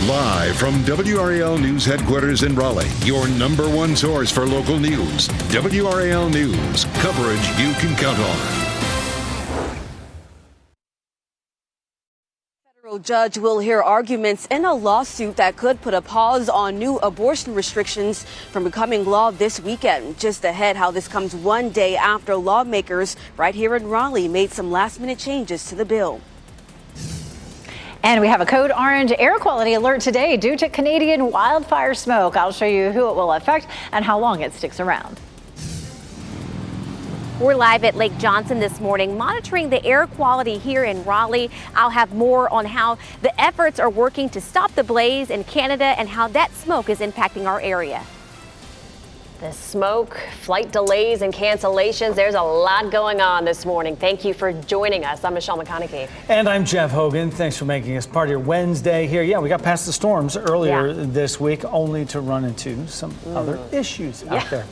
Live from WRAL News Headquarters in Raleigh, your #1 source for local news. WRAL News, coverage you can count on. Federal judge will hear arguments in a lawsuit that could put a pause on new abortion restrictions from becoming law this weekend. Just ahead, how this comes one day after lawmakers right here in Raleigh made some last-minute changes to the bill. And we have a code orange air quality alert today due to Canadian wildfire smoke. I'll show you who it will affect and how long it sticks around. We're live at Lake Johnson this morning, monitoring the air quality here in Raleigh. I'll have more on how the efforts are working to stop the blaze in Canada and how that smoke is impacting our area. The smoke, flight delays and cancellations. There's a lot going on this morning. Thank you for joining us. I'm Michelle McConaughey. And I'm Jeff Hogan. Thanks for making us part of your Wednesday here. Yeah, we got past the storms earlier this week, only to run into some other issues out there.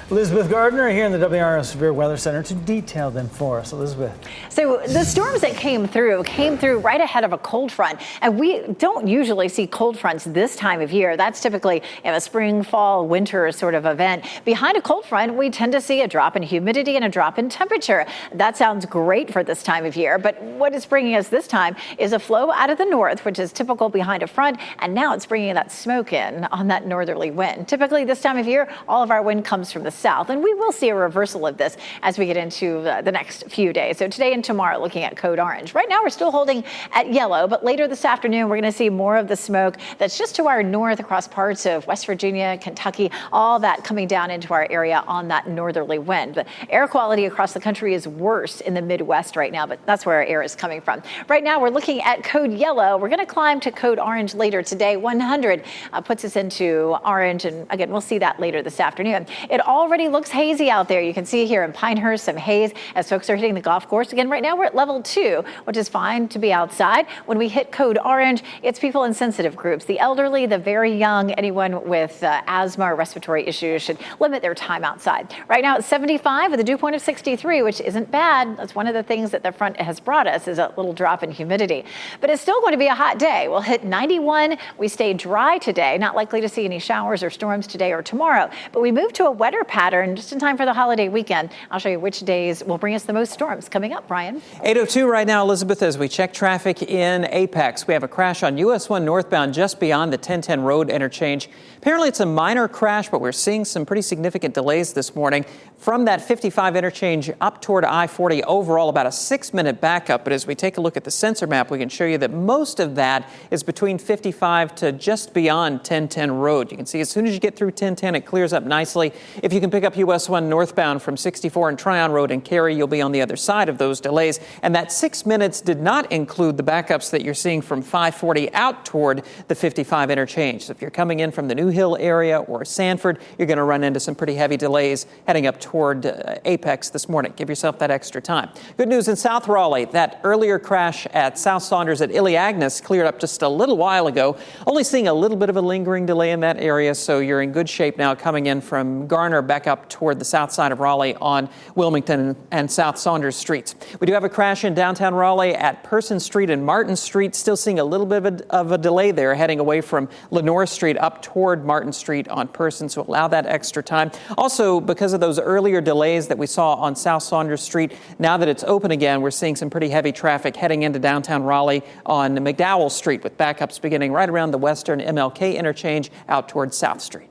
Elizabeth Gardner here in the WRAL Severe Weather Center to detail them for us. Elizabeth. So the storms that came through right ahead of a cold front. And we don't usually see cold fronts this time of year. That's typically a spring, fall, winter sort of event. Behind a cold front, we tend to see a drop in humidity and a drop in temperature. That sounds great for this time of year. But what it's bringing us this time is a flow out of the north, which is typical behind a front. And now it's bringing that smoke in on that northerly wind. Typically this time of year, all of our wind comes from the south, and we will see a reversal of this as we get into the next few days. So today and tomorrow, looking at code orange. Right now, we're still holding at yellow, but later this afternoon, we're going to see more of the smoke that's just to our north across parts of West Virginia, Kentucky, all that coming down into our area on that northerly wind. But air quality across the country is worse in the Midwest right now, but that's where our air is coming from. Right now, we're looking at code yellow. We're going to climb to code orange later today. 100 puts us into orange, and again, we'll see that later this afternoon. It already looks hazy out there. You can see here in Pinehurst some haze as folks are hitting the golf course. Again, right now we're at level 2, which is fine to be outside. When we hit code orange, it's people in sensitive groups. The elderly, the very young, anyone with asthma or respiratory issues should limit their time outside. Right now it's 75 with a dew point of 63, which isn't bad. That's one of the things that the front has brought us, is a little drop in humidity. But it's still going to be a hot day. We'll hit 91. We stay dry today. Not likely to see any showers or storms today or tomorrow. But we move to a wetter pattern just in time for the holiday weekend. I'll show you which days will bring us the most storms coming up. Brian. 8:02 right now, Elizabeth, as we check traffic in Apex. We have a crash on US 1 northbound just beyond the 1010 road interchange. Apparently it's a minor crash, but we're seeing some pretty significant delays this morning from that 55 interchange up toward I-40. Overall, about a 6-minute backup. But as we take a look at the sensor map, we can show you that most of that is between 55 to just beyond 1010 road. You can see as soon as you get through 1010, it clears up nicely. If you can pick up US 1 northbound from 64 and Tryon Road in Cary, you'll be on the other side of those delays. And that 6 minutes did not include the backups that you're seeing from 540 out toward the 55 interchange. So if you're coming in from the New Hill area or Sanford, you're going to run into some pretty heavy delays heading up toward Apex this morning. Give yourself that extra time. Good news in South Raleigh. That earlier crash at South Saunders at Iliagnas cleared up just a little while ago. Only seeing a little bit of a lingering delay in that area, so you're in good shape now coming in from Garner back up toward the south side of Raleigh on Wilmington and South Saunders streets. We do have a crash in downtown Raleigh at Person Street and Martin Street. Still seeing a little bit of a delay there heading away from Lenore Street up toward Martin Street on Person, so allow that extra time. Also, because of those earlier delays that we saw on South Saunders Street, now that it's open again, we're seeing some pretty heavy traffic heading into downtown Raleigh on McDowell Street with backups beginning right around the western MLK interchange out toward South Street.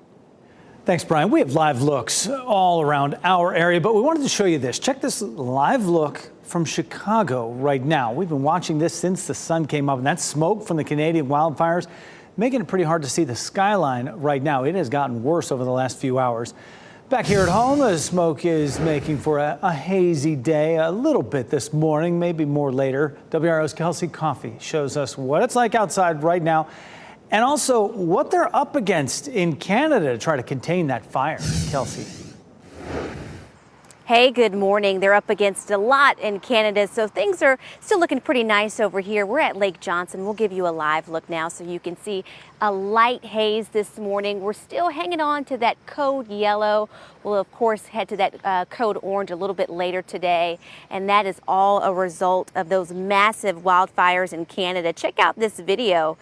Thanks, Brian. We have live looks all around our area, but we wanted to show you this. Check this live look from Chicago right now. We've been watching this since the sun came up, and that smoke from the Canadian wildfires making it pretty hard to see the skyline right now. It has gotten worse over the last few hours. Back here at home, the smoke is making for a hazy day, a little bit this morning, maybe more later. WRAL's Kelsey Coffey shows us what it's like outside right now, and also what they're up against in Canada to try to contain that fire. Kelsey. Hey, good morning. They're up against a lot in Canada, so things are still looking pretty nice over here. We're at Lake Johnson. We'll give you a live look now so you can see a light haze this morning. We're still hanging on to that code yellow. We'll, of course, head to that code orange a little bit later today, and that is all a result of those massive wildfires in Canada. Check out this video.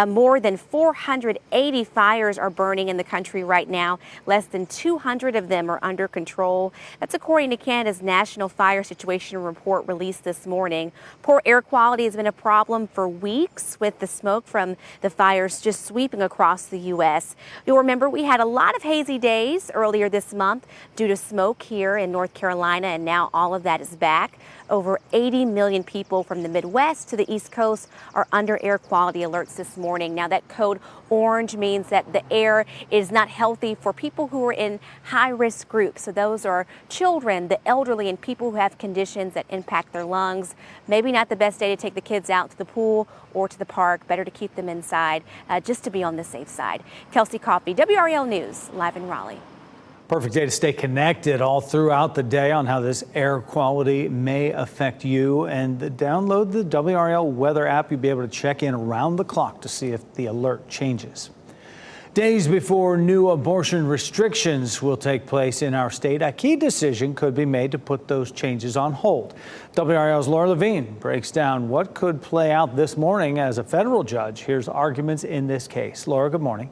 More than 480 fires are burning in the country right now. Less than 200 of them are under control. That's according to Canada's National Fire Situation Report released this morning. Poor air quality has been a problem for weeks, with the smoke from the fires just sweeping across the U.S. You'll remember we had a lot of hazy days earlier this month due to smoke here in North Carolina, and now all of that is back. Over 80 million people from the Midwest to the East Coast are under air quality alerts this morning. Now, that code orange means that the air is not healthy for people who are in high-risk groups. So those are children, the elderly, and people who have conditions that impact their lungs. Maybe not the best day to take the kids out to the pool or to the park. Better to keep them inside just to be on the safe side. Kelsey Coffey, WRAL News, live in Raleigh. Perfect day to stay connected all throughout the day on how this air quality may affect you. And download the WRAL weather app. You'll be able to check in around the clock to see if the alert changes. Days before new abortion restrictions will take place in our state, a key decision could be made to put those changes on hold. WRAL's Laura Levine breaks down what could play out this morning as a federal judge hears arguments in this case. Laura, good morning.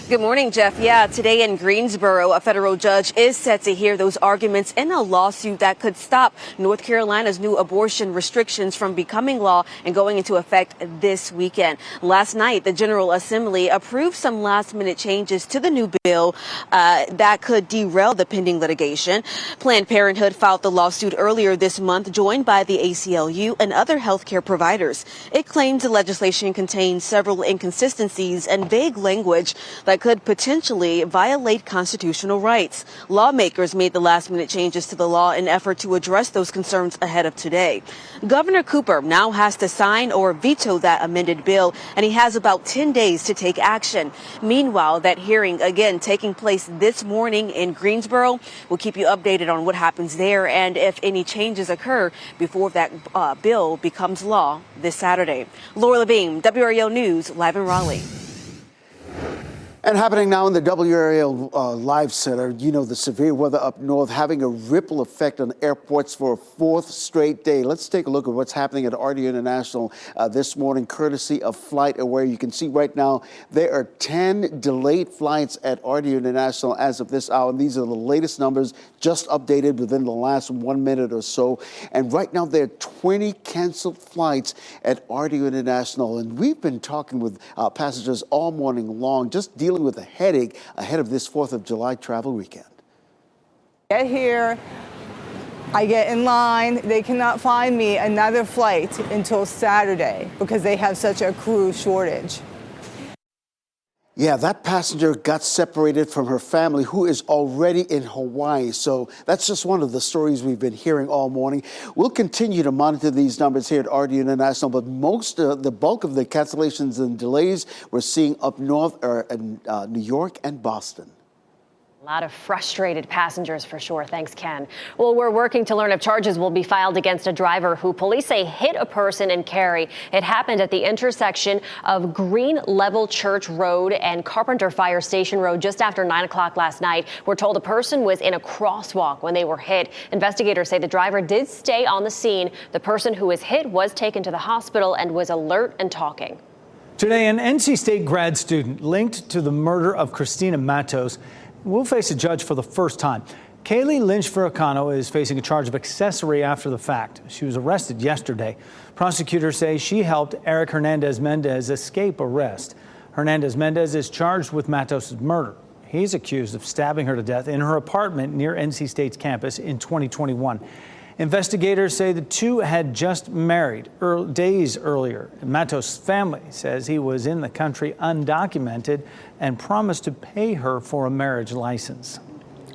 Good morning, Jeff. Yeah, today in Greensboro, a federal judge is set to hear those arguments in a lawsuit that could stop North Carolina's new abortion restrictions from becoming law and going into effect this weekend. Last night, the General Assembly approved some last-minute changes to the new bill that could derail the pending litigation. Planned Parenthood filed the lawsuit earlier this month, joined by the ACLU and other healthcare providers. It claims the legislation contains several inconsistencies and vague language that could potentially violate constitutional rights. Lawmakers made the last-minute changes to the law in an effort to address those concerns ahead of today. Governor Cooper now has to sign or veto that amended bill, and he has about 10 days to take action. Meanwhile, that hearing, again, taking place this morning in Greensboro. We'll keep you updated on what happens there and if any changes occur before that bill becomes law this Saturday. Laura Levine, WRAL News, live in Raleigh. And happening now in the WRAL Live Center, you know, the severe weather up north having a ripple effect on airports for a fourth straight day. Let's take a look at what's happening at RD International this morning, courtesy of Flight Aware. You can see right now there are 10 delayed flights at RD International as of this hour. And these are the latest numbers just updated within the last 1 minute or so. And right now there are 20 canceled flights at RD International. And we've been talking with passengers all morning long, just dealing with a headache ahead of this 4th of July travel weekend. Get here, I get in line, they cannot find me another flight until Saturday because they have such a crew shortage. Yeah, that passenger got separated from her family who is already in Hawaii. So that's just one of the stories we've been hearing all morning. We'll continue to monitor these numbers here at RD International, but the bulk of the cancellations and delays we're seeing up north are in New York and Boston. A lot of frustrated passengers for sure. Thanks, Ken. Well, we're working to learn if charges will be filed against a driver who police say hit a person in Cary. It happened at the intersection of Green Level Church Road and Carpenter Fire Station Road just after 9 o'clock last night. We're told the person was in a crosswalk when they were hit. Investigators say the driver did stay on the scene. The person who was hit was taken to the hospital and was alert and talking. Today, an NC State grad student linked to the murder of Christina Matos will face a judge for the first time. Kaylee Lynch-Furicano is facing a charge of accessory after the fact. She was arrested yesterday. Prosecutors say she helped Eric Hernandez-Mendez escape arrest. Hernandez-Mendez is charged with Matos' murder. He's accused of stabbing her to death in her apartment near NC State's campus in 2021. Investigators say the two had just married days earlier. Matos' family says he was in the country undocumented and promised to pay her for a marriage license.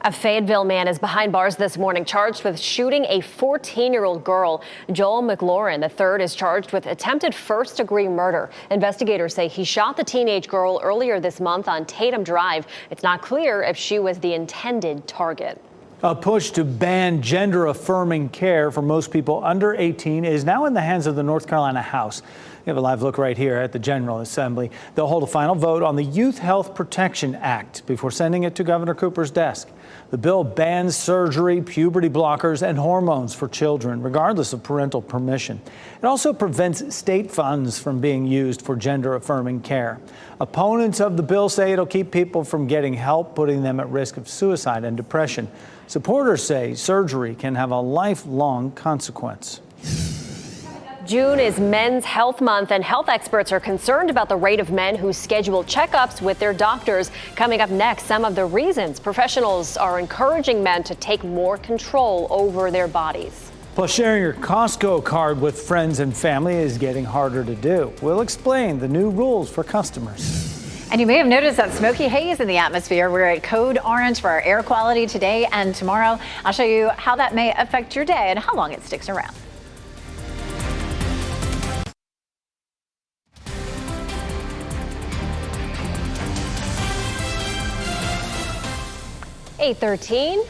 A Fayetteville man is behind bars this morning, charged with shooting a 14-year-old girl. Joel McLaurin III is charged with attempted first-degree murder. Investigators say he shot the teenage girl earlier this month on Tatum Drive. It's not clear if she was the intended target. A push to ban gender-affirming care for most people under 18 is now in the hands of the North Carolina House. We have a live look right here at the General Assembly. They'll hold a final vote on the Youth Health Protection Act before sending it to Governor Cooper's desk. The bill bans surgery, puberty blockers, and hormones for children, regardless of parental permission. It also prevents state funds from being used for gender-affirming care. Opponents of the bill say it'll keep people from getting help, putting them at risk of suicide and depression. Supporters say surgery can have a lifelong consequence. June is Men's Health Month, and health experts are concerned about the rate of men who schedule checkups with their doctors. Coming up next, some of the reasons professionals are encouraging men to take more control over their bodies. Plus, sharing your Costco card with friends and family is getting harder to do. We'll explain the new rules for customers. And you may have noticed that smoky haze in the atmosphere. We're at code orange for our air quality today and tomorrow. I'll show you how that may affect your day and how long it sticks around. .13.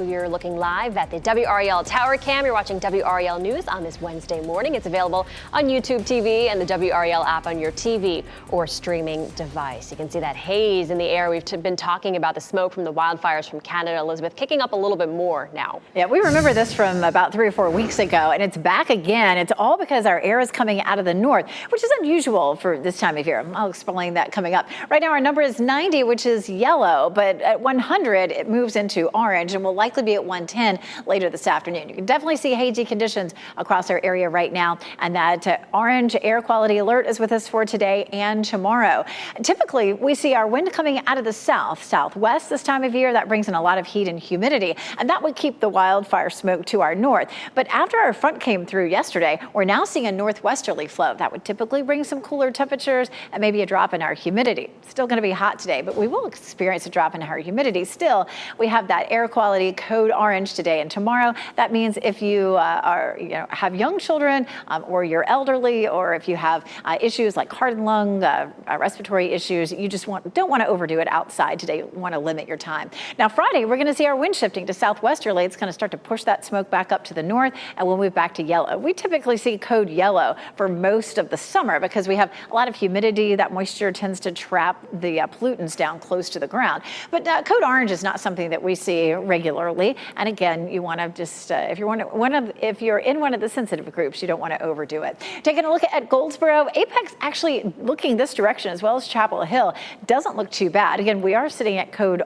You're looking live at the WRAL Tower Cam. You're watching WRAL News on this Wednesday morning. It's available on YouTube TV and the WRAL app on your TV or streaming device. You can see that haze in the air. We've been talking about the smoke from the wildfires from Canada, Elizabeth, kicking up a little bit more now. Yeah, we remember this from about 3 or 4 weeks ago, and it's back again. It's all because our air is coming out of the north, which is unusual for this time of year. I'll explain that coming up. Right now, our number is 90, which is yellow, but at 100, it moves into orange and will likely be at 110 later this afternoon. You can definitely see hazy conditions across our area right now, and that orange air quality alert is with us for today and tomorrow. Typically, we see our wind coming out of the southwest this time of year. That brings in a lot of heat and humidity, and that would keep the wildfire smoke to our north. But after our front came through yesterday, we're now seeing a northwesterly flow. That would typically bring some cooler temperatures and maybe a drop in our humidity. Still going to be hot today, but we will experience a drop in our humidity. Still, we have that air quality code orange today and tomorrow. That means if you have young children or you're elderly, or if you have issues like heart and lung, respiratory issues, you just don't want to overdo it outside today. You want to limit your time. Now, Friday, we're going to see our wind shifting to southwesterly. It's going to start to push that smoke back up to the north, and we'll move back to yellow. We typically see code yellow for most of the summer because we have a lot of humidity. That moisture tends to trap the pollutants down close to the ground. But code orange is not something that we see regularly. And again, you want to just, if you're in one of the sensitive groups, you don't want to overdo it. Taking a look at Goldsboro, Apex actually looking this direction as well as Chapel Hill doesn't look too bad. Again, we are sitting at code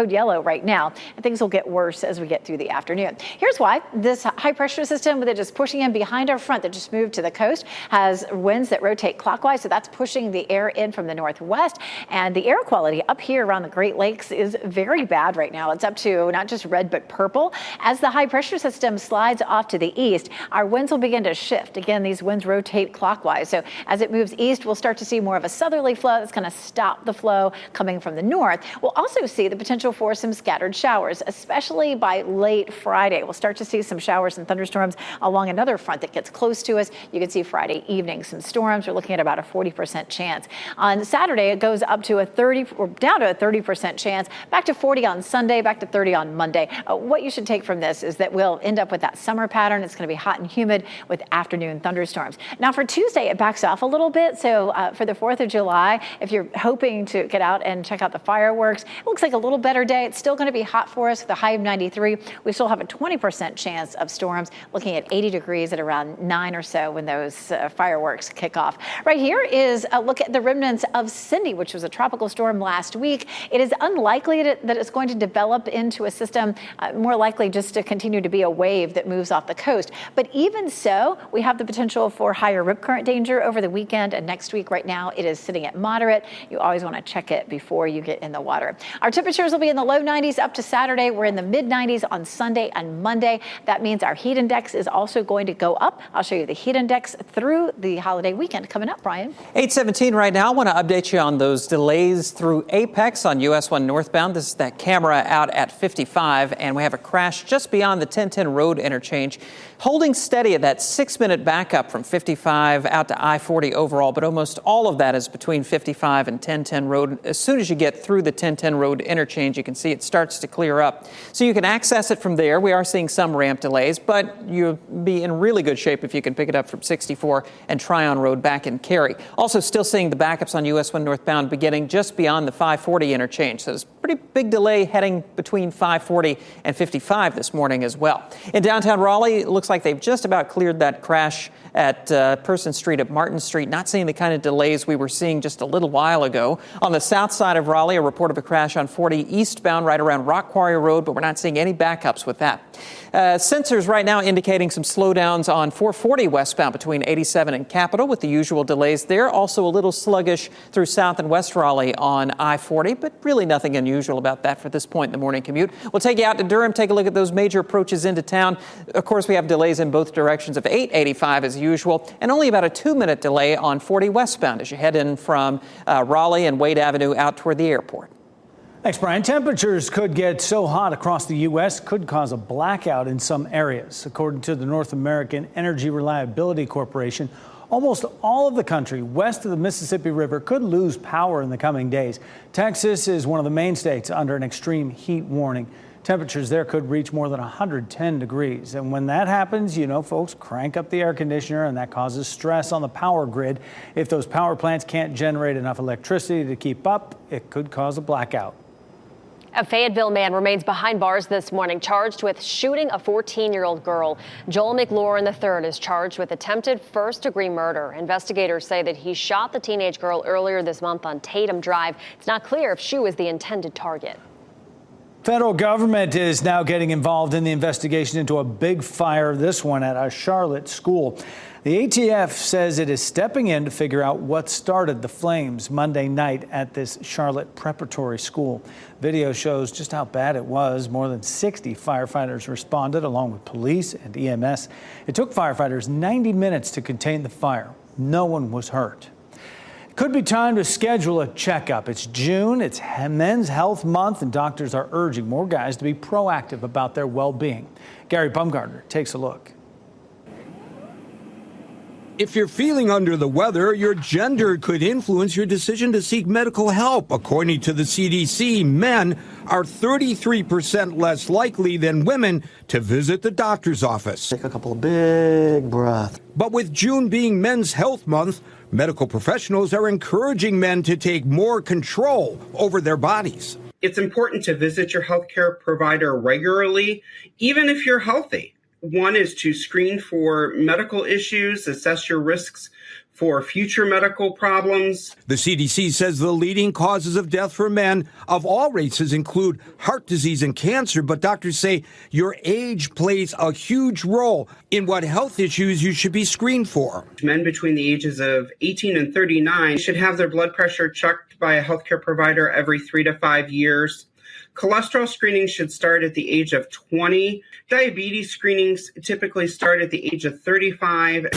yellow right now, and things will get worse as we get through the afternoon. Here's why. This high pressure system that is pushing in behind our front that just moved to the coast has winds that rotate clockwise, so that's pushing the air in from the northwest, and the air quality up here around the Great Lakes is very bad right now. It's up to not just red but purple. As the high pressure system slides off to the east, our winds will begin to shift. Again, these winds rotate clockwise, so as it moves east, we'll start to see more of a southerly flow that's going to stop the flow coming from the north. We'll also see the potential for some scattered showers, especially by late Friday. We'll start to see some showers and thunderstorms along another front that gets close to us. You can see Friday evening some storms. We're looking at about a 40% chance. On Saturday, it goes up to down to a 30% chance, back to 40 on Sunday, back to 30 on Monday. What you should take from this is that we'll end up with that summer pattern. It's going to be hot and humid with afternoon thunderstorms. Now for Tuesday, it backs off a little bit. So for the 4th of July, if you're hoping to get out and check out the fireworks, it looks like a little better day. It's still going to be hot for us with a high of 93. We still have a 20% chance of storms, looking at 80 degrees at around 9 or so when those fireworks kick off. Right here is a look at the remnants of Cindy, which was a tropical storm last week. It is unlikely that it's going to develop into a system, more likely just to continue to be a wave that moves off the coast. But even so, we have the potential for higher rip current danger over the weekend and next week. Right now, it is sitting at moderate. You always want to check it before you get in the water. Our temperatures will be in the low 90s up to Saturday. We're in the mid 90s on Sunday and Monday. That means our heat index is also going to go up. I'll show you the heat index through the holiday weekend coming up, Brian. 8:17 right now. I want to update you on those delays through Apex on US 1 northbound. This is that camera out at 50. 55, and we have a crash just beyond the 1010 road interchange, holding steady at that 6-minute backup from 55 out to I-40 overall, but almost all of that is between 55 and 1010 road. As soon as you get through the 1010 road interchange, you can see it starts to clear up. So you can access it from there. We are seeing some ramp delays, but you'll be in really good shape if you can pick it up from 64 and Tryon Road back in Cary. Also still seeing the backups on US 1 northbound beginning just beyond the 540 interchange. So there's a pretty big delay heading between 540 and 55 this morning as well. In downtown Raleigh, it looks like they've just about cleared that crash at Person Street at Martin Street. Not seeing the kind of delays we were seeing just a little while ago. On the south side of Raleigh, a report of a crash on 40 eastbound right around Rock Quarry Road, but we're not seeing any backups with that. Sensors right now indicating some slowdowns on 440 westbound between 87 and Capitol with the usual delays there. Also a little sluggish through South and West Raleigh on I-40, but really nothing unusual about that for this point in the morning commute. We'll take you out to Durham, take a look at those major approaches into town. Of course, we have delays in both directions of 885 as usual, and only about a 2-minute delay on 40 westbound as you head in from Raleigh and Wade Avenue out toward the airport. Thanks, Brian. Temperatures could get so hot across the U.S. could cause a blackout in some areas. According to the North American Energy Reliability Corporation, almost all of the country west of the Mississippi River could lose power in the coming days. Texas is one of the main states under an extreme heat warning. Temperatures there could reach more than 110 degrees. And when that happens, you know, folks, crank up the air conditioner, and that causes stress on the power grid. If those power plants can't generate enough electricity to keep up, it could cause a blackout. A Fayetteville man remains behind bars this morning, charged with shooting a 14-year-old girl. Joel McLaurin III is charged with attempted first-degree murder. Investigators say that he shot the teenage girl earlier this month on Tatum Drive. It's not clear if she was the intended target. Federal government is now getting involved in the investigation into a big fire, this one at a Charlotte school. The ATF says it is stepping in to figure out what started the flames Monday night at this Charlotte preparatory school. Video shows just how bad it was. More than 60 firefighters responded along with police and EMS. It took firefighters 90 minutes to contain the fire. No one was hurt. Could be time to schedule a checkup. It's June, it's Men's Health Month, and doctors are urging more guys to be proactive about their well-being. Gary Baumgartner takes a look. If you're feeling under the weather, your gender could influence your decision to seek medical help. According to the CDC, men are 33% less likely than women to visit the doctor's office. Take a couple of big breaths. But with June being Men's Health Month, medical professionals are encouraging men to take more control over their bodies. It's important to visit your healthcare provider regularly, even if you're healthy. One is to screen for medical issues, assess your risks for future medical problems. The CDC says the leading causes of death for men of all races include heart disease and cancer, but doctors say your age plays a huge role in what health issues you should be screened for. Men between the ages of 18 and 39 should have their blood pressure checked by a healthcare provider every 3 to 5 years. Cholesterol screening should start at the age of 20. Diabetes screenings typically start at the age of 35.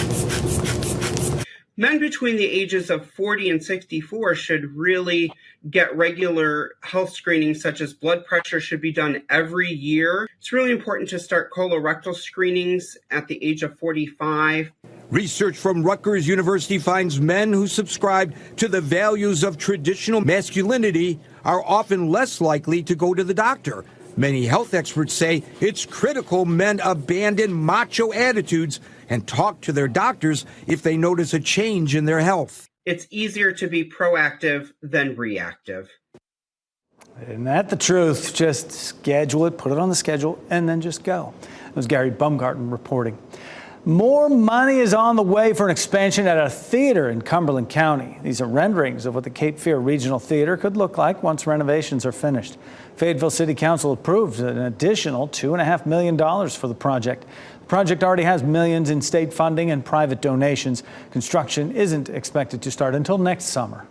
Men between the ages of 40 and 64 should really get regular health screenings, such as blood pressure should be done every year. It's really important to start colorectal screenings at the age of 45. Research from Rutgers University finds men who subscribe to the values of traditional masculinity are often less likely to go to the doctor. Many health experts say it's critical men abandon macho attitudes and talk to their doctors if they notice a change in their health. It's easier to be proactive than reactive. Isn't that the truth? Just schedule it, put it on the schedule, and then just go. That was Gary Baumgartner reporting. More money is on the way for an expansion at a theater in Cumberland County. These are renderings of what the Cape Fear Regional Theater could look like once renovations are finished. Fayetteville City Council approved an additional $2.5 million for the project. The project already has millions in state funding and private donations. Construction isn't expected to start until next summer.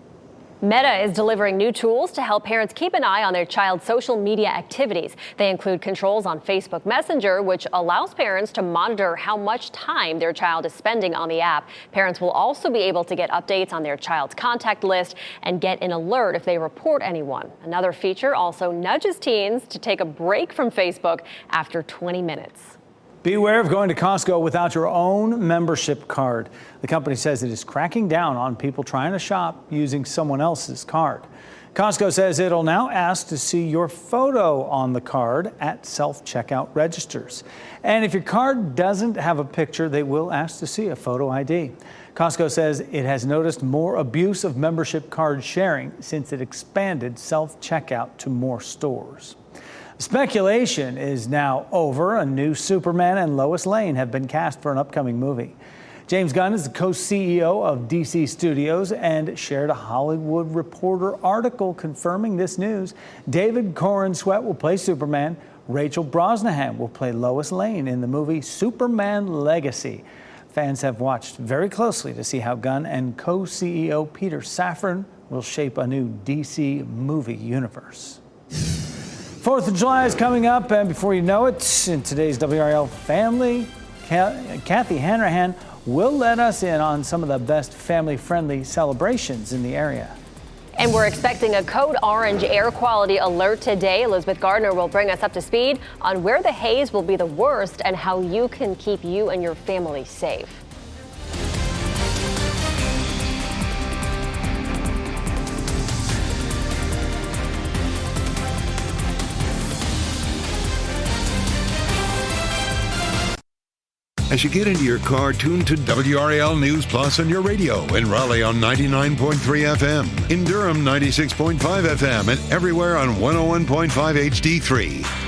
Meta is delivering new tools to help parents keep an eye on their child's social media activities. They include controls on Facebook Messenger, which allows parents to monitor how much time their child is spending on the app. Parents will also be able to get updates on their child's contact list and get an alert if they report anyone. Another feature also nudges teens to take a break from Facebook after 20 minutes. Beware of going to Costco without your own membership card. The company says it is cracking down on people trying to shop using someone else's card. Costco says it'll now ask to see your photo on the card at self-checkout registers. And if your card doesn't have a picture, they will ask to see a photo ID. Costco says it has noticed more abuse of membership card sharing since it expanded self-checkout to more stores. Speculation is now over. A new Superman and Lois Lane have been cast for an upcoming movie. James Gunn is the co-CEO of DC Studios and shared a Hollywood Reporter article confirming this news. David Corenswet will play Superman. Rachel Brosnahan will play Lois Lane in the movie Superman Legacy. Fans have watched very closely to see how Gunn and co-CEO Peter Safran will shape a new DC movie universe. 4th of July is coming up, and before you know it, in today's WRAL family, Kathy Hanrahan will let us in on some of the best family-friendly celebrations in the area. And we're expecting a code orange air quality alert today. Elizabeth Gardner will bring us up to speed on where the haze will be the worst and how you can keep you and your family safe. As you get into your car, tune to WRAL News Plus on your radio. In Raleigh on 99.3 FM. In Durham, 96.5 FM. And everywhere on 101.5 HD3.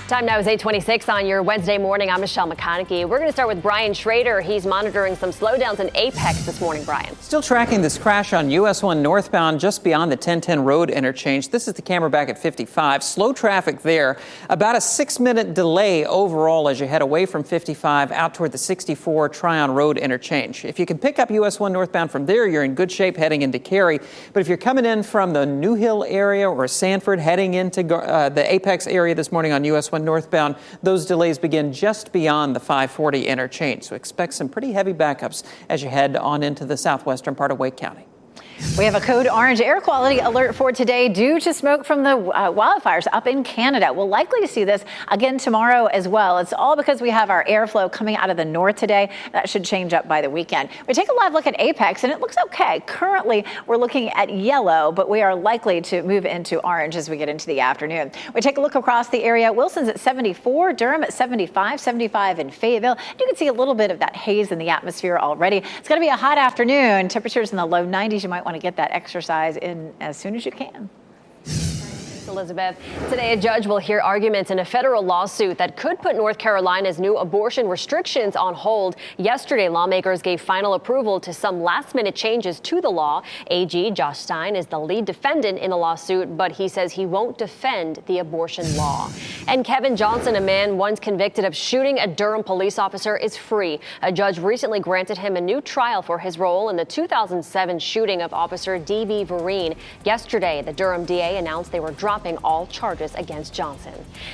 Time now is 8:26 on your Wednesday morning. I'm Michelle McConaughey. We're going to start with Brian Schrader. He's monitoring some slowdowns in Apex this morning, Brian. Still tracking this crash on US 1 northbound just beyond the 1010 road interchange. This is the camera back at 55. Slow traffic there. About a 6-minute delay overall as you head away from 55 out toward the 64 Tryon Road interchange. If you can pick up US 1 northbound from there, you're in good shape heading into Cary. But if you're coming in from the New Hill area or Sanford heading into the Apex area this morning on US 1 northbound, those delays begin just beyond the 540 interchange. So expect some pretty heavy backups as you head on into the southwestern part of Wake County. We have a code orange air quality alert for today due to smoke from the wildfires up in Canada. We'll likely see this again tomorrow as well. It's all because we have our airflow coming out of the north today. That should change up by the weekend. We take a live look at Apex and it looks okay. Currently, we're looking at yellow, but we are likely to move into orange as we get into the afternoon. We take a look across the area. Wilson's at 74, Durham at 75, 75 in Fayetteville. You can see a little bit of that haze in the atmosphere already. It's going to be a hot afternoon. Temperatures in the low 90s. You might want to get that exercise in as soon as you can. Elizabeth. Today, a judge will hear arguments in a federal lawsuit that could put North Carolina's new abortion restrictions on hold. Yesterday, lawmakers gave final approval to some last-minute changes to the law. AG Josh Stein is the lead defendant in the lawsuit, but he says he won't defend the abortion law. And Kevin Johnson, a man once convicted of shooting a Durham police officer, is free. A judge recently granted him a new trial for his role in the 2007 shooting of Officer D.B. Vereen. Yesterday, the Durham DA announced they were dropping all charges against Johnson.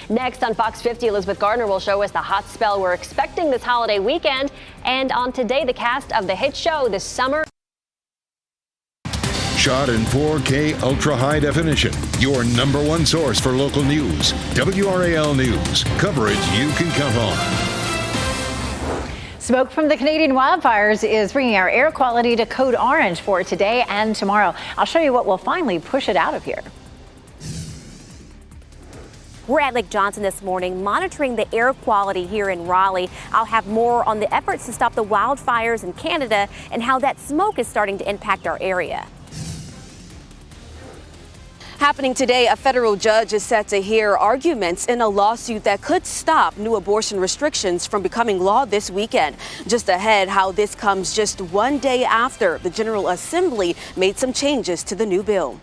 Next on Fox 50, Elizabeth Gardner will show us the hot spell we're expecting this holiday weekend. And on Today, the cast of the hit show this summer. Shot in 4K ultra high definition. Your number one source for local news. WRAL News. Coverage you can count on. Smoke from the Canadian wildfires is bringing our air quality to code orange for today and tomorrow. I'll show you what will finally push it out of here. We're at Lake Johnson this morning monitoring the air quality here in Raleigh. I'll have more on the efforts to stop the wildfires in Canada and how that smoke is starting to impact our area. Happening today, a federal judge is set to hear arguments in a lawsuit that could stop new abortion restrictions from becoming law this weekend. Just ahead, how this comes just one day after the General Assembly made some changes to the new bill.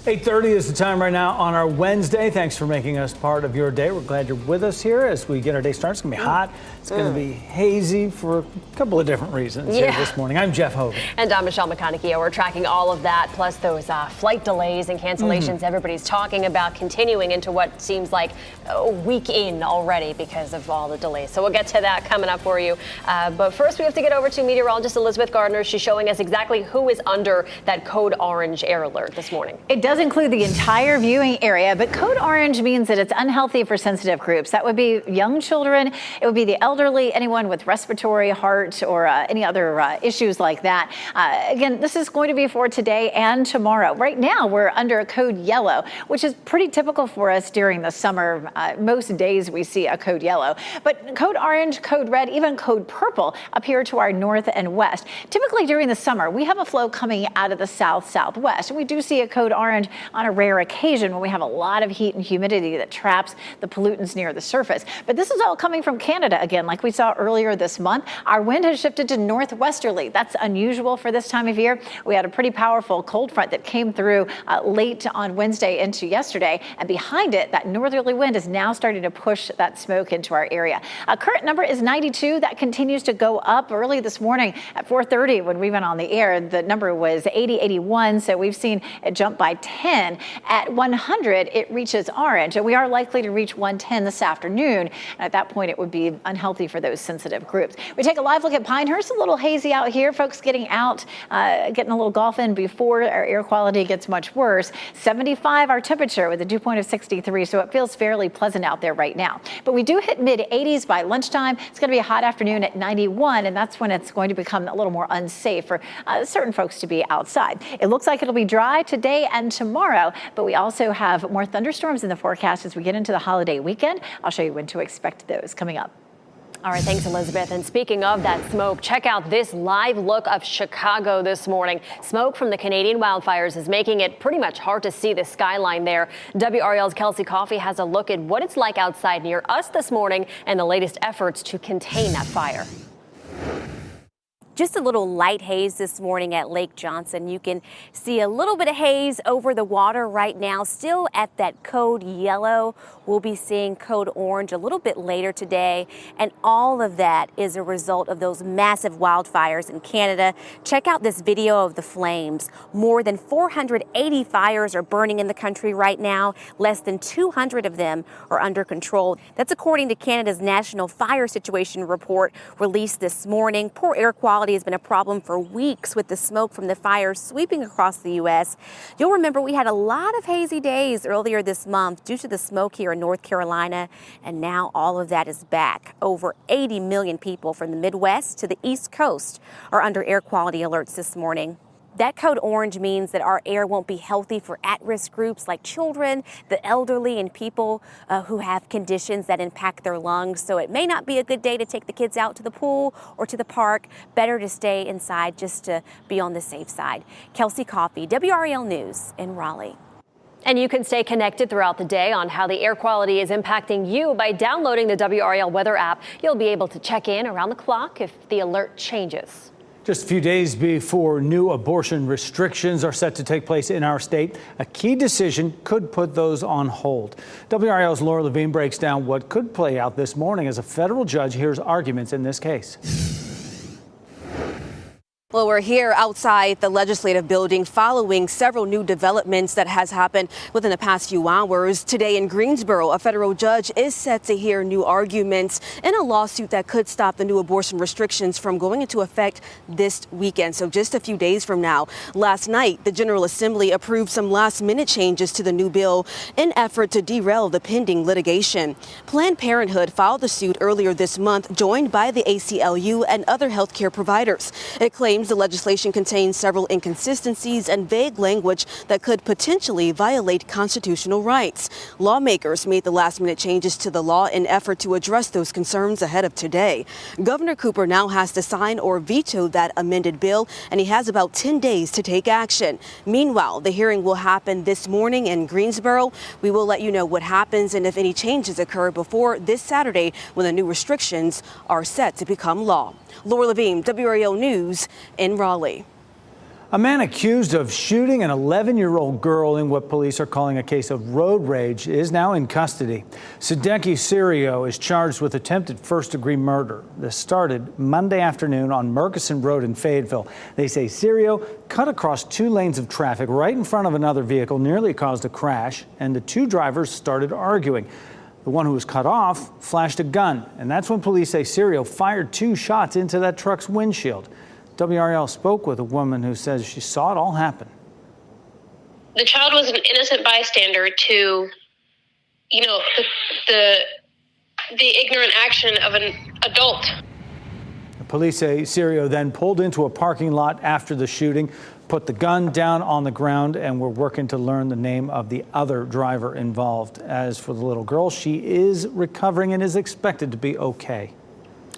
8:30 is the time right now on our Wednesday. Thanks for making us part of your day. We're glad you're with us here as we get our day started. It's going to be hot. It's going to be hazy for a couple of different reasons here this morning. I'm Jeff Hogan. And I'm Michelle McConaughey. We're tracking all of that, plus those flight delays and cancellations everybody's talking about continuing into what seems like a week in already because of all the delays. So we'll get to that coming up for you. But first, we have to get over to meteorologist Elizabeth Gardner. She's showing us exactly who is under that code orange air alert this morning. It does include the entire viewing area, but code orange means that it's unhealthy for sensitive groups. That would be young children, it would be the elderly, anyone with respiratory, heart, or any other issues like that. Again, this is going to be for today and tomorrow. Right now, we're under a code yellow, which is pretty typical for us during the summer. Most days we see a code yellow, but code orange, code red, even code purple appear to our north and west. Typically during the summer, we have a flow coming out of the south-southwest. We do see a code orange on a rare occasion when we have a lot of heat and humidity that traps the pollutants near the surface. But this is all coming from Canada again, like we saw earlier this month. Our wind has shifted to northwesterly. That's unusual for this time of year. We had a pretty powerful cold front that came through late on Wednesday into yesterday, and behind it, that northerly wind is now starting to push that smoke into our area. Current number is 92. That continues to go up. Early this morning at 4:30 when we went on the air, the number was 80, 81. So we've seen it jump by 10. At 100, it reaches orange, and we are likely to reach 110 this afternoon. And at that point, it would be unhealthy for those sensitive groups. We take a live look at Pinehurst. A little hazy out here. Folks getting out, getting a little golf in before our air quality gets much worse. 75 our temperature with a dew point of 63, so it feels fairly pleasant out there right now. But we do hit mid-80s by lunchtime. It's going to be a hot afternoon at 91, and that's when it's going to become a little more unsafe for certain folks to be outside. It looks like it'll be dry today and tomorrow, but we also have more thunderstorms in the forecast as we get into the holiday weekend. I'll show you when to expect those coming up. All right, thanks, Elizabeth. And speaking of that smoke, check out this live look of Chicago this morning. Smoke from the Canadian wildfires is making it pretty much hard to see the skyline there. WRAL's Kelsey Coffey has a look at what it's like outside near us this morning and the latest efforts to contain that fire. Just a little light haze this morning at Lake Johnson. You can see a little bit of haze over the water right now, still at that code yellow. We'll be seeing code orange a little bit later today. And all of that is a result of those massive wildfires in Canada. Check out this video of the flames. More than 480 fires are burning in the country right now. Less than 200 of them are under control. That's according to Canada's National Fire Situation Report released this morning. Poor air quality has been a problem for weeks with the smoke from the fires sweeping across the U.S. You'll remember we had a lot of hazy days earlier this month due to the smoke here in North Carolina, and now all of that is back. Over 80 million people from the Midwest to the East Coast are under air quality alerts this morning. That code orange means that our air won't be healthy for at-risk groups like children, the elderly, and people who have conditions that impact their lungs. So it may not be a good day to take the kids out to the pool or to the park. Better to stay inside just to be on the safe side. Kelsey Coffey, WRAL News in Raleigh. And you can stay connected throughout the day on how the air quality is impacting you by downloading the WRAL weather app. You'll be able to check in around the clock if the alert changes. Just a few days before new abortion restrictions are set to take place in our state, a key decision could put those on hold. WRAL's Laura Levine breaks down what could play out this morning as a federal judge hears arguments in this case. Well, we're here outside the legislative building following several new developments that has happened within the past few hours. Today in Greensboro, a federal judge is set to hear new arguments in a lawsuit that could stop the new abortion restrictions from going into effect this weekend. So just a few days from now. Last night, the General Assembly approved some last-minute changes to the new bill in effort to derail the pending litigation. Planned Parenthood filed the suit earlier this month, joined by the ACLU and other healthcare providers. It claims the legislation contains several inconsistencies and vague language that could potentially violate constitutional rights. Lawmakers made the last-minute changes to the law in effort to address those concerns ahead of today. Governor Cooper now has to sign or veto that amended bill, and he has about 10 days to take action. Meanwhile, the hearing will happen this morning in Greensboro. We will let you know what happens and if any changes occur before this Saturday when the new restrictions are set to become law. Laura Levine, WRAL News in Raleigh. A man accused of shooting an 11-year-old girl in what police are calling a case of road rage is now in custody. Sadeki Sirio is charged with attempted first-degree murder. This started Monday afternoon on Murchison Road in Fayetteville. They say Sirio cut across 2 lanes of traffic right in front of another vehicle, nearly caused a crash, and the 2 drivers started arguing. The one who was cut off flashed a gun, and that's when police say Sirio fired 2 shots into that truck's windshield. WRAL spoke with a woman who says she saw it all happen. The child was an innocent bystander to, the ignorant action of an adult. The police say Sirio then pulled into a parking lot after the shooting, put the gun down on the ground, and we're working to learn the name of the other driver involved. As for the little girl, she is recovering and is expected to be okay.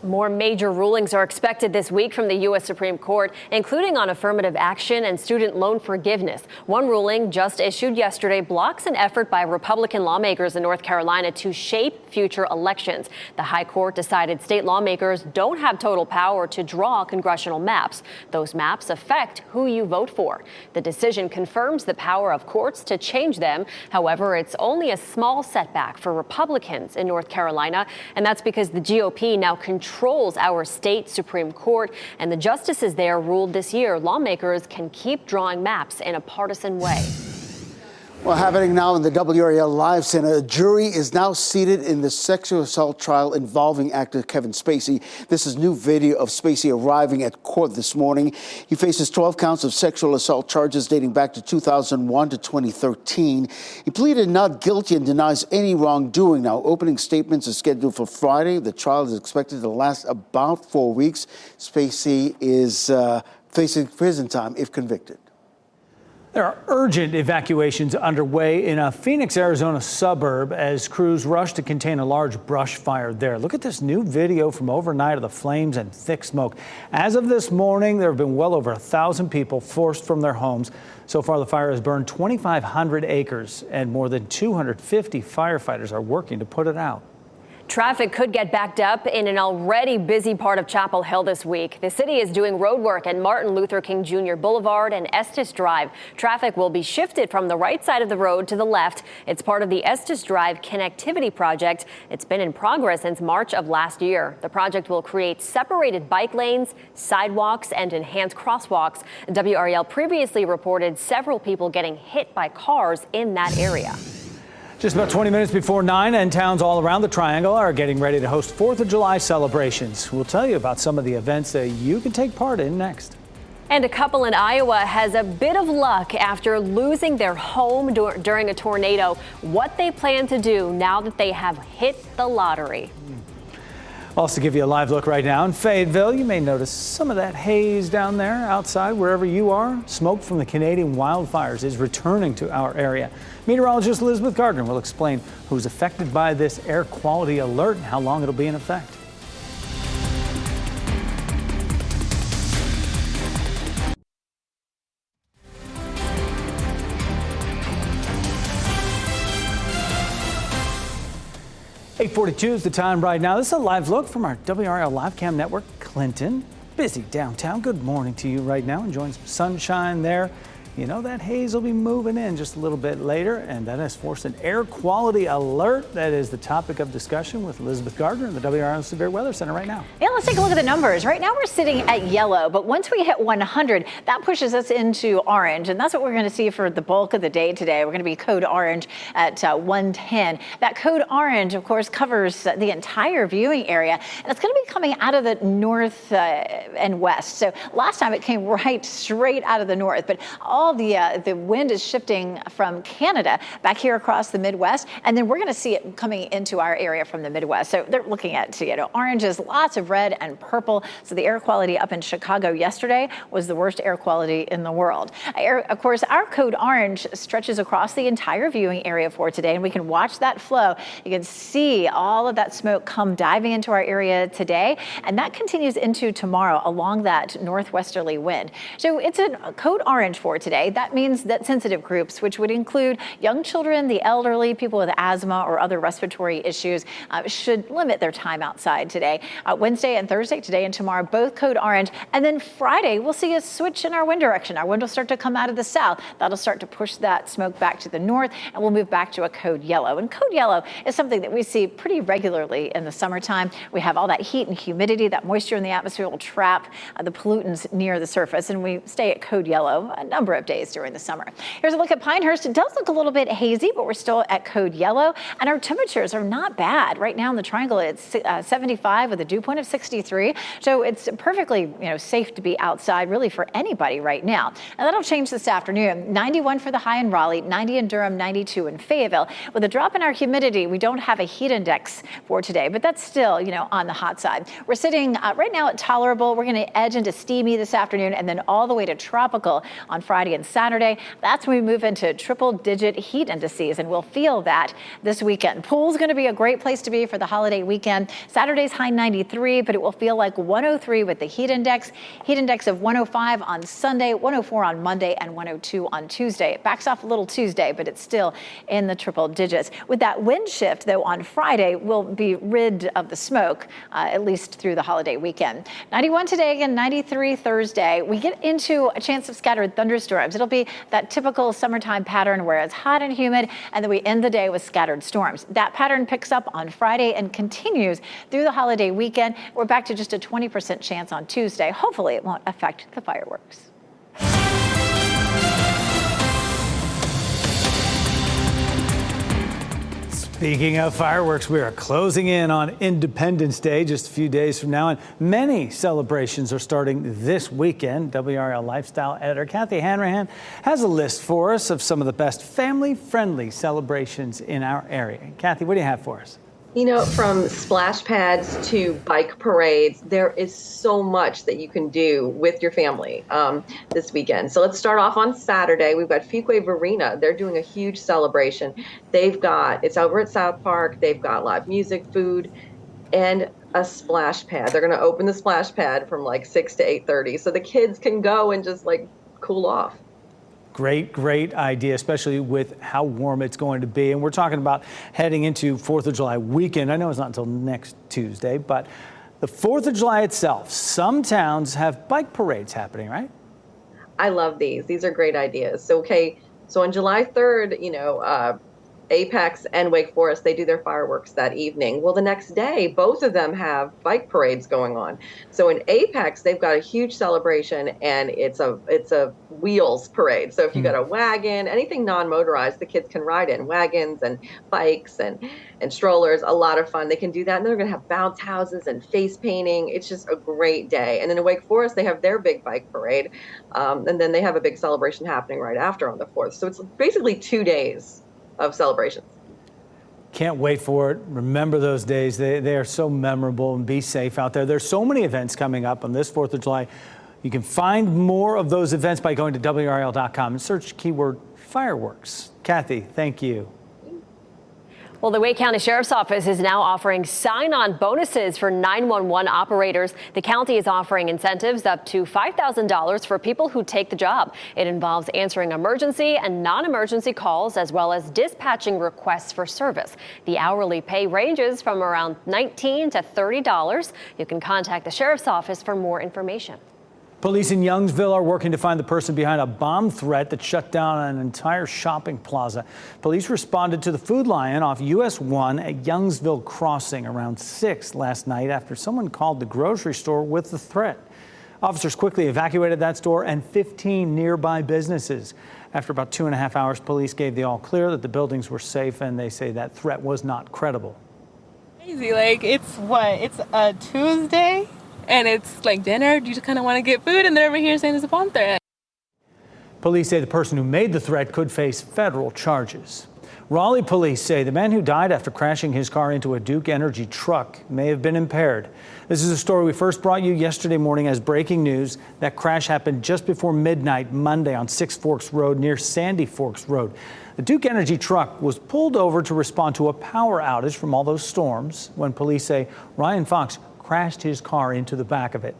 More major rulings are expected this week from the U.S. Supreme Court, including on affirmative action and student loan forgiveness. One ruling just issued yesterday blocks an effort by Republican lawmakers in North Carolina to shape future elections. The High Court decided state lawmakers don't have total power to draw congressional maps. Those maps affect who you vote for. The decision confirms the power of courts to change them. However, it's only a small setback for Republicans in North Carolina, and that's because the GOP now controls our state Supreme Court, and the justices there ruled this year lawmakers can keep drawing maps in a partisan way. Well, happening now in the WRAL Live Center, a jury is now seated in the sexual assault trial involving actor Kevin Spacey. This is new video of Spacey arriving at court this morning. He faces 12 counts of sexual assault charges dating back to 2001 to 2013. He pleaded not guilty and denies any wrongdoing. Now, opening statements are scheduled for Friday. The trial is expected to last about 4 weeks. Spacey is facing prison time if convicted. There are urgent evacuations underway in a Phoenix, Arizona suburb as crews rush to contain a large brush fire there. Look at this new video from overnight of the flames and thick smoke. As of this morning, there have been well over 1,000 people forced from their homes. So far, the fire has burned 2,500 acres, and more than 250 firefighters are working to put it out. Traffic could get backed up in an already busy part of Chapel Hill this week. The city is doing road work at Martin Luther King Jr. Boulevard and Estes Drive. Traffic will be shifted from the right side of the road to the left. It's part of the Estes Drive connectivity project. It's been in progress since March of last year. The project will create separated bike lanes, sidewalks, and enhanced crosswalks. WRAL previously reported several people getting hit by cars in that area. Just about 20 minutes before 9, and towns all around the Triangle are getting ready to host 4th of July celebrations. We'll tell you about some of the events that you can take part in next. And a couple in Iowa has a bit of luck after losing their home during a tornado. What they plan to do now that they have hit the lottery. Also give you a live look right now in Fayetteville. You may notice some of that haze down there outside wherever you are. Smoke from the Canadian wildfires is returning to our area. Meteorologist Elizabeth Gardner will explain who's affected by this air quality alert and how long it'll be in effect. .42 is the time right now. This is a live look from our WRAL Live Cam network. Clinton, busy downtown. Good morning to you right now. Enjoying some sunshine there. You know that haze will be moving in just a little bit later, and that has forced an air quality alert. That is the topic of discussion with Elizabeth Gardner in the WRAL Severe Weather Center right now. Yeah, let's take a look at the numbers. Right now we're sitting at yellow, but once we hit 100, that pushes us into orange, and that's what we're going to see for the bulk of the day today. We're going to be code orange at 110. That code orange, of course, covers the entire viewing area, and it's going to be coming out of the north and west. So last time it came right straight out of the north, but all the wind is shifting from Canada back here across the Midwest, and then we're going to see it coming into our area from the Midwest. So they're looking at oranges, lots of red and purple. So the air quality up in Chicago yesterday was the worst air quality in the world. Of course, our code orange stretches across the entire viewing area for today, and we can watch that flow. You can see all of that smoke come diving into our area today, and that continues into tomorrow along that northwesterly wind. So it's a code orange for today. today. That means that sensitive groups, which would include young children, the elderly, people with asthma or other respiratory issues, should limit their time outside today. Wednesday and Thursday, today and tomorrow, both code orange. And then Friday, we'll see a switch in our wind direction. Our wind will start to come out of the south. That'll start to push that smoke back to the north, and we'll move back to a code yellow. And code yellow is something that we see pretty regularly in the summertime. We have all that heat and humidity, that moisture in the atmosphere will trap the pollutants near the surface, and we stay at code yellow a number of days during the summer. Here's a look at Pinehurst. It does look a little bit hazy, but we're still at code yellow, and our temperatures are not bad. Right now in the triangle, it's 75 with a dew point of 63, so it's perfectly safe to be outside really for anybody right now. And that'll change this afternoon. 91 for the high in Raleigh, 90 in Durham, 92 in Fayetteville. With a drop in our humidity, we don't have a heat index for today, but that's still, on the hot side. We're sitting right now at tolerable. We're going to edge into steamy this afternoon and then all the way to tropical on Friday and Saturday. That's when we move into triple-digit heat indices, and we'll feel that this weekend. Pool's going to be a great place to be for the holiday weekend. Saturday's high 93, but it will feel like 103 with the heat index. Heat index of 105 on Sunday, 104 on Monday, and 102 on Tuesday. It backs off a little Tuesday, but it's still in the triple digits. With that wind shift, though, on Friday, we'll be rid of the smoke, at least through the holiday weekend. 91 today, again, 93 Thursday. We get into a chance of scattered thunderstorms. It'll be that typical summertime pattern where it's hot and humid, and then we end the day with scattered storms. That pattern picks up on Friday and continues through the holiday weekend. We're back to just a 20% chance on Tuesday. Hopefully it won't affect the fireworks. Speaking of fireworks, we are closing in on Independence Day just a few days from now, and many celebrations are starting this weekend. WRAL lifestyle editor Kathy Hanrahan has a list for us of some of the best family-friendly celebrations in our area. Kathy, what do you have for us? From splash pads to bike parades, there is so much that you can do with your family this weekend. So let's start off on Saturday. We've got Fuquay Varina. They're doing a huge celebration. It's over at South Park. They've got live music, food, and a splash pad. They're going to open the splash pad from like 6 to 8:30 so the kids can go and just cool off. Great idea, especially with how warm it's going to be. And we're talking about heading into 4th of July weekend. I know it's not until next Tuesday, but the 4th of July itself, some towns have bike parades happening, right? I love these. These are great ideas. So on July 3rd, Apex and Wake Forest, they do their fireworks that evening. Well, the next day, both of them have bike parades going on. So in Apex, they've got a huge celebration, and it's a wheels parade. So if you got a wagon, anything non-motorized, the kids can ride in wagons and bikes and strollers. A lot of fun. They can do that, and they're going to have bounce houses and face painting. It's just a great day. And then in Wake Forest, they have their big bike parade, and then they have a big celebration happening right after on the 4th. So it's basically 2 days of celebrations. Can't wait for it. Remember those days. They are so memorable, and be safe out there. There's so many events coming up on this 4th of July. You can find more of those events by going to WRAL.com and search keyword fireworks. Kathy, thank you. Well, the Wake County Sheriff's Office is now offering sign-on bonuses for 911 operators. The county is offering incentives up to $5,000 for people who take the job. It involves answering emergency and non-emergency calls, as well as dispatching requests for service. The hourly pay ranges from around $19 to $30. You can contact the Sheriff's Office for more information. Police in Youngsville are working to find the person behind a bomb threat that shut down an entire shopping plaza. Police responded to the Food Lion off US 1 at Youngsville Crossing around 6 last night after someone called the grocery store with the threat. Officers quickly evacuated that store and 15 nearby businesses. After about 2.5 hours, police gave the all clear that the buildings were safe, and they say that threat was not credible. Crazy, it's a Tuesday? And it's like dinner, you just kind of want to get food, and they're over here saying there's a bomb threat. Police say the person who made the threat could face federal charges. Raleigh police say the man who died after crashing his car into a Duke Energy truck may have been impaired. This is a story we first brought you yesterday morning as breaking news. That crash happened just before midnight Monday on Six Forks Road near Sandy Forks Road. The Duke Energy truck was pulled over to respond to a power outage from all those storms when police say Ryan Fox crashed his car into the back of it.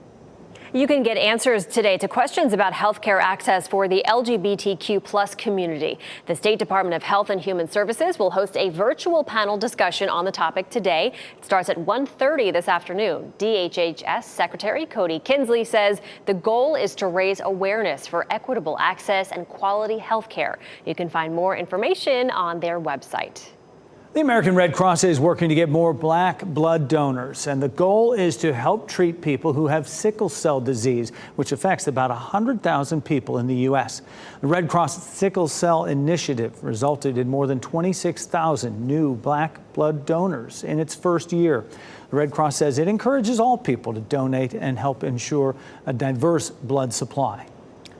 You can get answers today to questions about healthcare access for the LGBTQ plus community. The State Department of Health and Human Services will host a virtual panel discussion on the topic today. It starts at 1:30 this afternoon. DHHS Secretary Cody Kinsley says the goal is to raise awareness for equitable access and quality healthcare. You can find more information on their website. The American Red Cross is working to get more black blood donors, and the goal is to help treat people who have sickle cell disease, which affects about 100,000 people in the U.S. The Red Cross Sickle Cell Initiative resulted in more than 26,000 new black blood donors in its first year. The Red Cross says it encourages all people to donate and help ensure a diverse blood supply.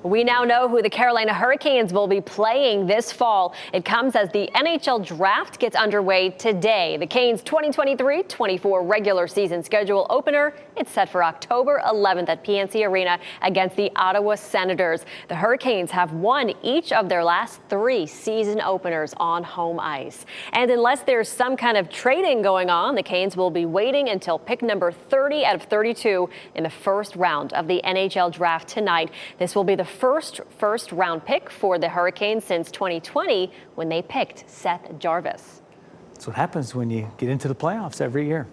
We now know who the Carolina Hurricanes will be playing this fall. It comes as the NHL draft gets underway today. The Canes' 2023-24 regular season schedule opener, it's set for October 11th at PNC Arena against the Ottawa Senators. The Hurricanes have won each of their last 3 season openers on home ice. And unless there's some kind of trading going on, the Canes will be waiting until pick number 30 out of 32 in the first round of the NHL draft tonight. This will be the first round pick for the Hurricanes since 2020 when they picked Seth Jarvis. That's what happens when you get into the playoffs every year.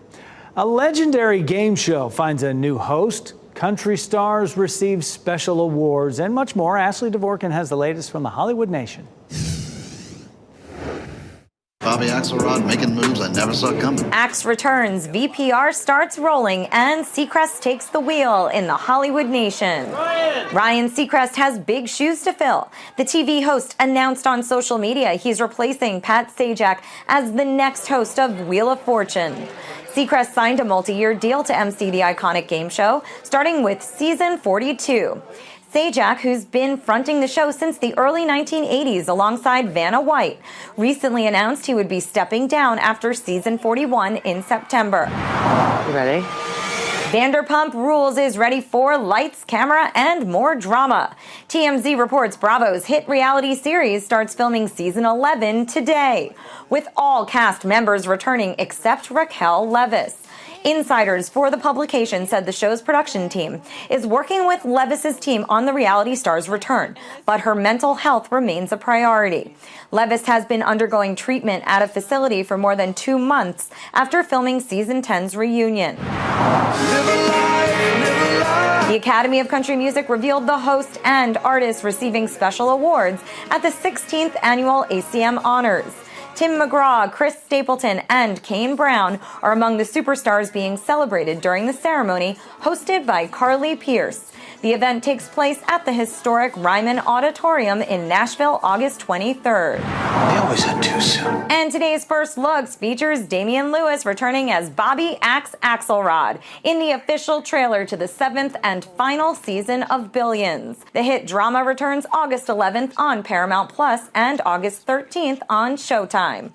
A legendary game show finds a new host. Country stars receive special awards and much more. Ashley Dvorkin has the latest from the Hollywood Nation. Bobby Axelrod making moves I never saw coming. Axe returns, VPR starts rolling, and Seacrest takes the wheel in the Hollywood Nation. Ryan Seacrest has big shoes to fill. The TV host announced on social media he's replacing Pat Sajak as the next host of Wheel of Fortune. Seacrest signed a multi-year deal to MC the iconic game show, starting with season 42. Sajak, who's been fronting the show since the early 1980s alongside Vanna White, recently announced he would be stepping down after season 41 in September. You ready? Vanderpump Rules is ready for lights, camera, and more drama. TMZ reports Bravo's hit reality series starts filming season 11 today, with all cast members returning except Raquel Leviss. Insiders for the publication said the show's production team is working with Levis's team on the reality star's return, but her mental health remains a priority. Leviss has been undergoing treatment at a facility for more than 2 months after filming season 10's reunion. The Academy of Country Music revealed the host and artists receiving special awards at the 16th annual ACM Honors. Tim McGraw, Chris Stapleton, and Kane Brown are among the superstars being celebrated during the ceremony, hosted by Carly Pierce. The event takes place at the historic Ryman Auditorium in Nashville, August 23rd. They always had too soon. And today's First Looks features Damian Lewis returning as Bobby Axe Axelrod in the official trailer to the 7th and final season of Billions. The hit drama returns August 11th on Paramount Plus and August 13th on Showtime.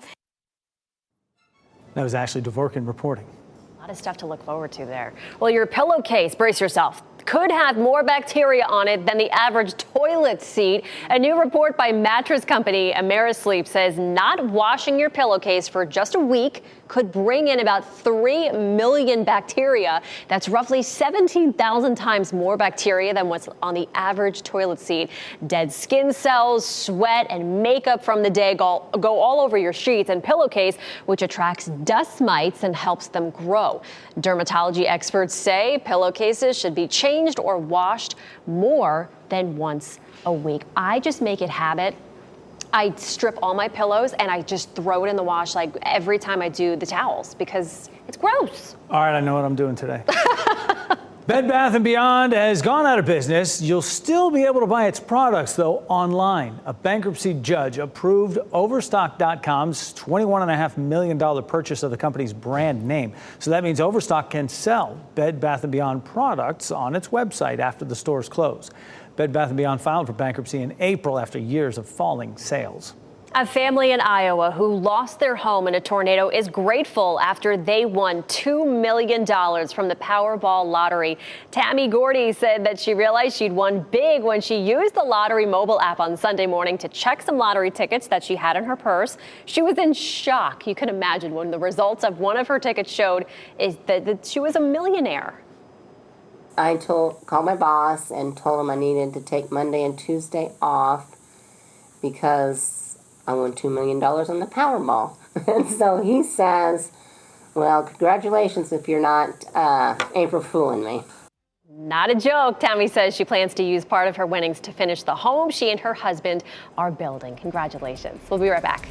That was Ashley Dvorkin reporting. A lot of stuff to look forward to there. Well, your pillowcase, brace yourself, could have more bacteria on it than the average toilet seat. A new report by mattress company Amerisleep says not washing your pillowcase for just a week could bring in about 3 million bacteria. That's roughly 17,000 times more bacteria than what's on the average toilet seat. Dead skin cells, sweat, and makeup from the day go all over your sheets and pillowcase, which attracts dust mites and helps them grow. Dermatology experts say pillowcases should be changed or washed more than once a week. I just make it habit. I strip all my pillows and I just throw it in the wash like every time I do the towels because it's gross. All right, I know what I'm doing today. Bed Bath & Beyond has gone out of business. You'll still be able to buy its products, though, online. A bankruptcy judge approved Overstock.com's $21.5 million purchase of the company's brand name. So that means Overstock can sell Bed Bath & Beyond products on its website after the stores close. Bed Bath & Beyond filed for bankruptcy in April after years of falling sales. A family in Iowa who lost their home in a tornado is grateful after they won $2 million from the Powerball lottery. Tammy Gordy said that she realized she'd won big when she used the lottery mobile app on Sunday morning to check some lottery tickets that she had in her purse. She was in shock. You can imagine when the results of one of her tickets showed is that she was a millionaire. I called my boss and told him I needed to take Monday and Tuesday off because I won $2 million on the Powerball. And so he says, well, congratulations if you're not April fooling me. Not a joke. Tammy says she plans to use part of her winnings to finish the home she and her husband are building. Congratulations. We'll be right back.